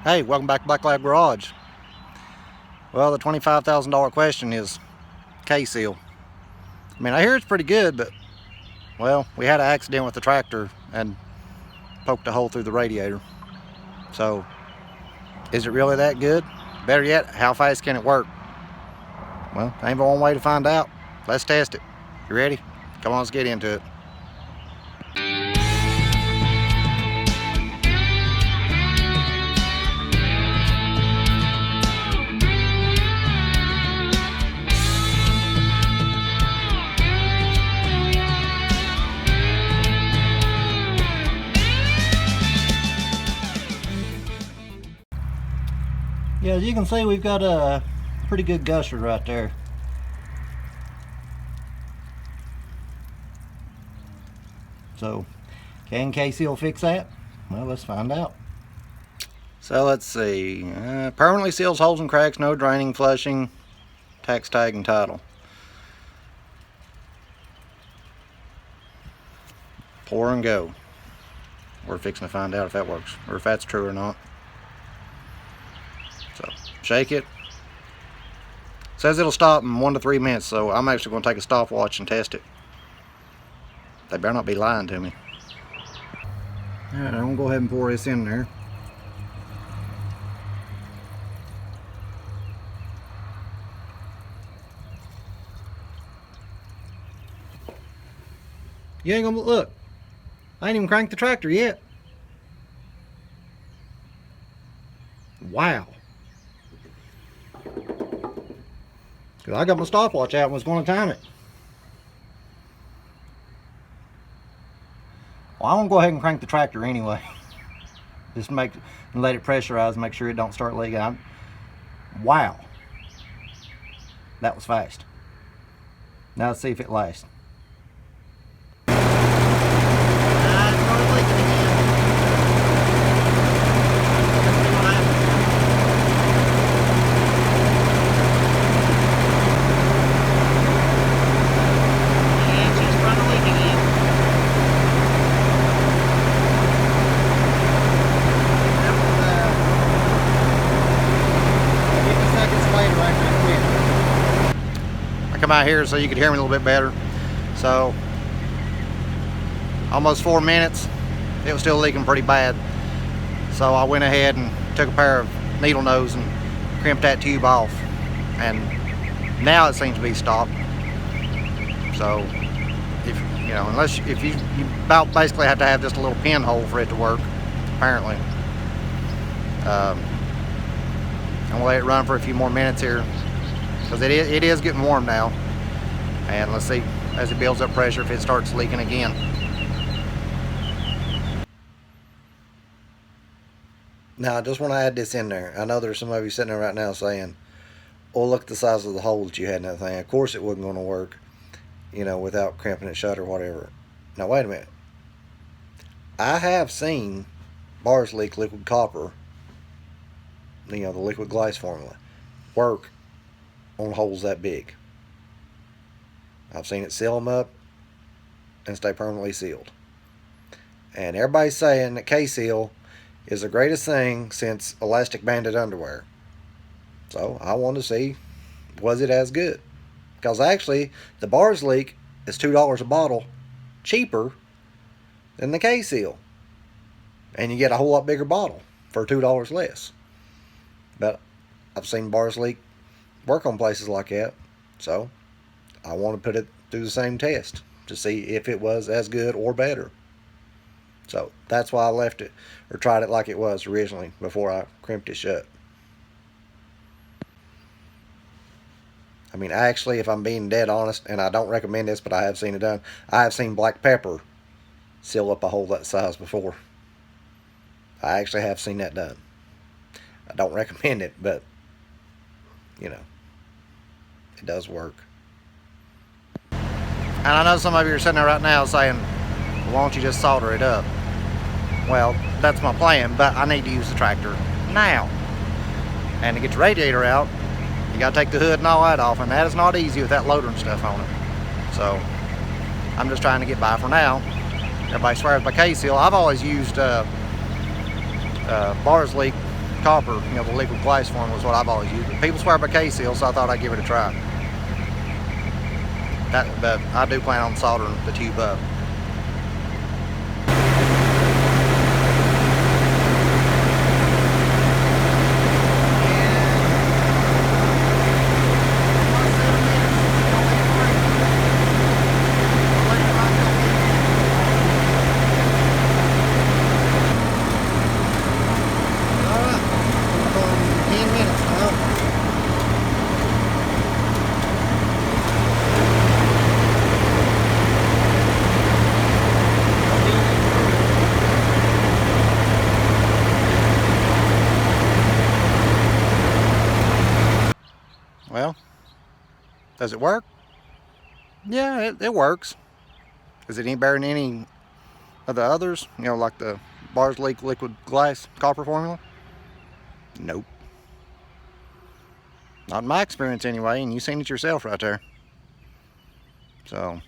Hey, welcome back to Black Lab Garage. Well, the $25,000 question is K-seal. I mean, I hear it's pretty good, but, well, we had an accident with the tractor and poked a hole through the radiator. So, is it really that good? Better yet, how fast can it work? Well, ain't but one way to find out. Let's test it. You ready? Come on, let's get into it. Yeah, as you can see, we've got a pretty good gusher right there. So, can K-seal fix that? Well, let's find out. So let's see. Permanently seals holes and cracks, no draining, flushing, tax tag and title. Pour and go. We're fixing to find out if that works, or if that's true or not. So, shake it. Says it'll stop in 1 to 3 minutes, so I'm actually going to take a stopwatch and test it. They better not be lying to me. Alright, I'm going to go ahead and pour this in there. You ain't gonna look. I ain't even cranked the tractor yet. Wow. Cause I got my stopwatch out and was going to time it. Well, I'm gonna go ahead and crank the tractor anyway. Just let it pressurize, make sure it don't start leaking. Wow. That was fast. Now let's see if it lasts. Come out here so you could hear me a little bit better. So almost 4 minutes, it was still leaking pretty bad. So I went ahead and took a pair of needle nose and crimped that tube off, and now it seems to be stopped. So if you about basically have to have just a little pinhole for it to work, apparently. I'm gonna let it run for a few more minutes here, because it is getting warm now, and let's see as it builds up pressure if it starts leaking again. Now I just want to add this in there. I know there's some of you sitting there right now saying, oh, look at the size of the hole that you had in that thing. Of course it wasn't going to work, without crimping it shut or whatever. Now wait a minute. I have seen bars leak liquid copper, the liquid glass formula, work on holes that big. I've seen it seal them up and stay permanently sealed. And everybody's saying that K-seal is the greatest thing since elastic banded underwear. So I wanted to see, was it as good? Because actually the bars leak is $2 a bottle cheaper than the K-seal, and you get a whole lot bigger bottle for $2 less. But I've seen bars leak work on places like that, so I want to put it through the same test to see if it was as good or better. So that's why I left it, or tried it like it was originally before I crimped it shut. I mean, actually, if I'm being dead honest, and I don't recommend this, but I have seen it done, I have seen black pepper seal up a hole that size before. I actually have seen that done. I don't recommend it, but it does work. And I know some of you are sitting there right now saying, why don't you just solder it up? Well, that's my plan, but I need to use the tractor now. And to get the radiator out, you gotta take the hood and all that off, and that is not easy with that loader and stuff on it. So I'm just trying to get by for now. Everybody swears by K-seal. I've always used bars leak copper, you know, the liquid glass form was what I've always used. People swear by K-Seal, so I thought I'd give it a try. But I do plan on soldering the tube up. Well, does it work? Yeah, it works. Is it any better than any of the others? You know, like the Bars Leak liquid glass copper formula? Nope. Not in my experience anyway, and you've seen it yourself right there. So,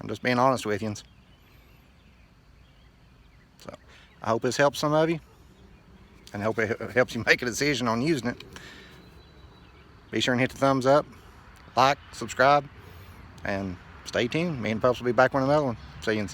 I'm just being honest with you. So, I hope this helps some of you, and I hope it helps you make a decision on using it. Be sure and hit the thumbs up, like, subscribe, and stay tuned. Me and Pups will be back with another one. See you.